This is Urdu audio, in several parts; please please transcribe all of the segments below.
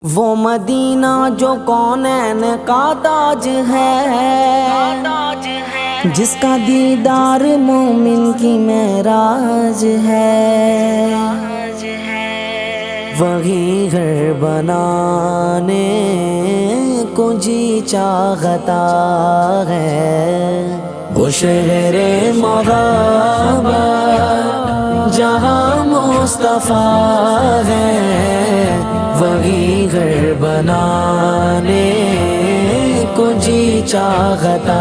وہ مدینہ جو کونین کا تاج ہے، جس کا دیدار مومن کی معراج ہے، وہی گھر بنانے کو جی چاہتا ہے۔ وہ شہر محبت جہاں مصطفیٰ ہے، وہی گھر بنانے کو جی چاہتا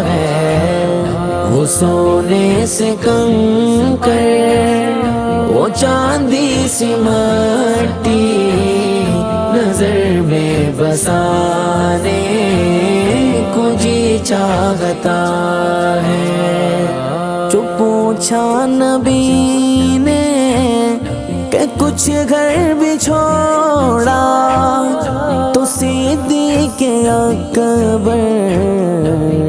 ہے۔ وہ سونے سے کنکر، وہ چاندی سی مٹی، نظر میں بسانے کو جی چاہتا ہے۔ جو پوچھا نبی نے کہ کچھ گھر بھی چھوڑا، تو صدیق اکبر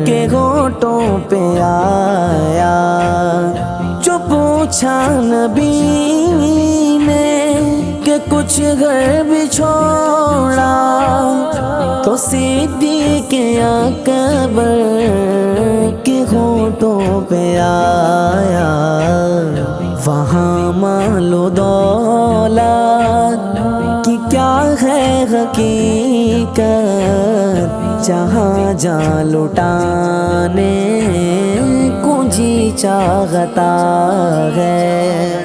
کے ہونٹوں پہ آیا۔ جو پوچھا نبی نے کہ کچھ گھر بھی چھوڑا، تو صدیق اکبر کے ہونٹوں پہ آیا۔ وہاں مال و دولت کی کیا ہے حقیقت، جہاں جہاں لٹانے کو جی چاہتا ہے۔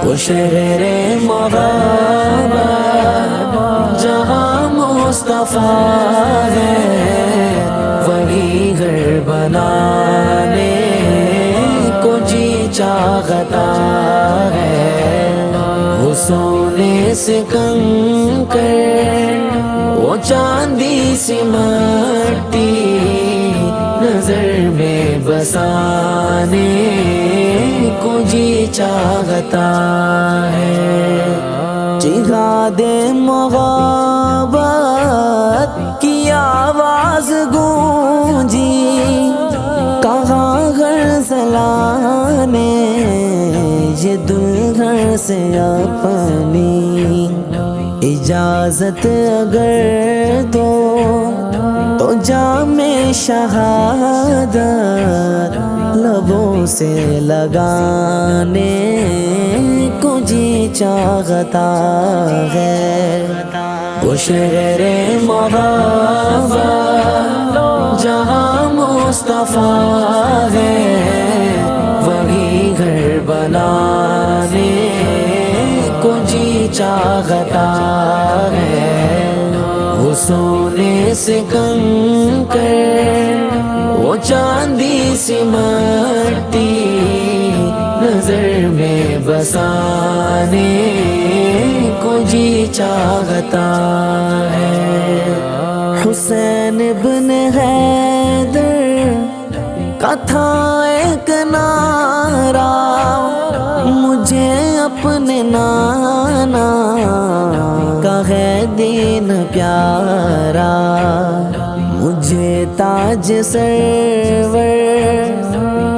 وہ شہر محبت جہاں مصطفیٰ ہے، وہی گھر بنانے کو جی چاہتا ہے۔ وہ سونے سے کنکر، وہ چاندی سی مٹی، نظر میں بسانے کو جی چاہتا ہے۔ جہاد محبت کی آواز گونجی، کہاں گھر سلانے یہ دلہن سے اپنی، اجازت اگر تو جام شہادت لبوں سے لگانے کو جی چاہتا ہے۔ وہ شہر محبت جہاں مصطفیٰ ہے، وہی گھر بنانے کو جی چاہتا ہے۔ وہ سونے سے کنکر، وہ چاندی سی مٹی، نظر میں بسانے کو جی چاہتا ہے۔ حسین ابن حیدر کا تھا ایک نعرہ، مجھے اپنے نانا کا ہے دین پیارا، مجھے تاج سرور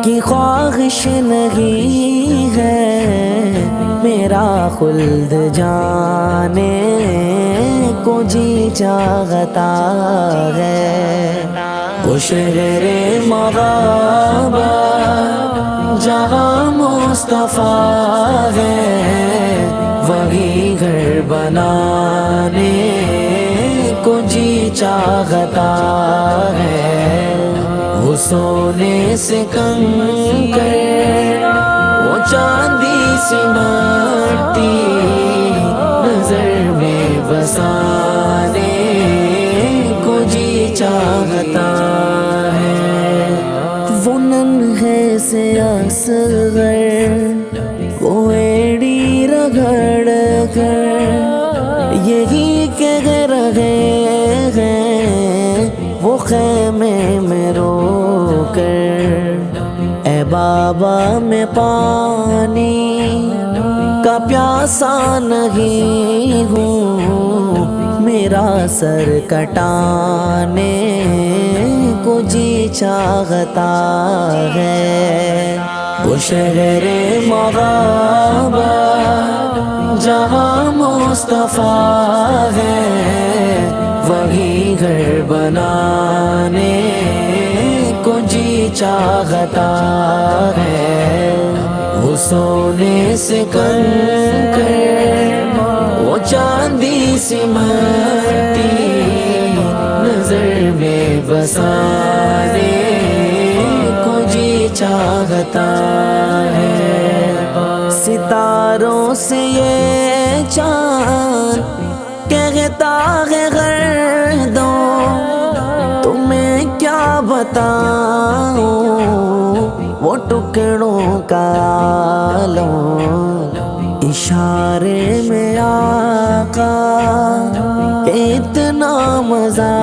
کی خواہش نہیں ہے، میرا خلد جانے کو جی چاہتا ہے۔ وہ شہر محبت جہاں مصطفیٰ ہے، وہی گھر بنانے کو جی چاہتا ہے۔ وہ سونے سے کنکر، وہ چاندی سی مٹی، نظر میں بسانے کو جی چاہتا ہے۔ وہ ننھے سے اصغر، وہ ایڑی رگڑ کر یہی کہہ رہے ہیں، وہ خیمے میں رو کر، اے بابا میں پانی کا پیاسا نہیں ہوں، میرا سر کٹانے کو جی چاہتا ہے۔ وہ شہر مغابہ جہاں مصطفیٰ ہے، وہی گھر بنانے کو جی چاہتا ہے۔ وہ سونے سے کنکر، وہ چاندی سے مٹی، نظر میں بسانے کو جی چاہتا ہے۔ ستاروں سے یہ چاند کہتا ہے گردوں، تمہیں کیا بتاؤں وہ ٹکڑوں کا عالم۔ اشارے میں آقا اتنا مزہ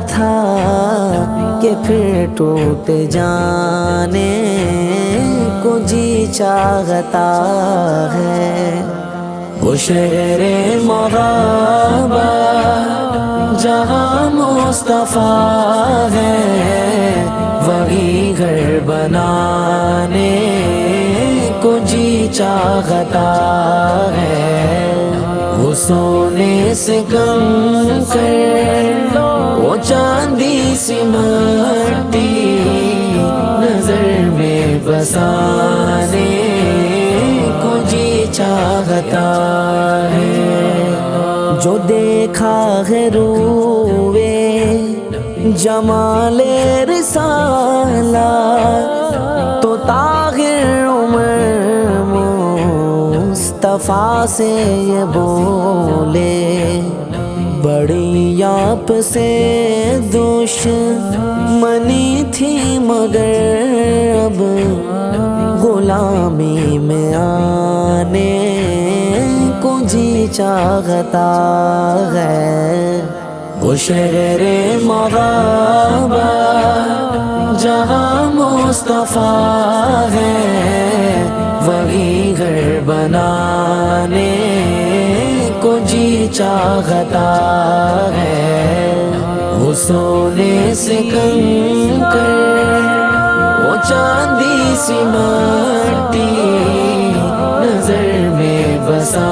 تھا کہ پھر ٹوٹ جانے کو جی چاہتا ہے۔ وہ شہر مغابہ جہاں مصطفیٰ ہے، وہی گھر بنانے کو جی چاہتا ہے۔ وہ سونے سے کنکر، وہ چاندی سے مٹی، نظر میں بسانے کو جی چاہتا ہے۔ جو دیکھا ہے روئے جمال رسالت، تو طاہر عمر مصطفیٰ سے یہ بولے، بڑی آپ سے دشمنی تھی مگر اب غلامی میں آنے کو جی چاہتا ہے۔ وہ شہر مغابہ جہاں مصطفیٰ ہے، وہی گھر بنانے کو جی چاہتا ہے۔ وہ سونے سے کنکر، وہ چاندی سی مٹی، نظر میں بسا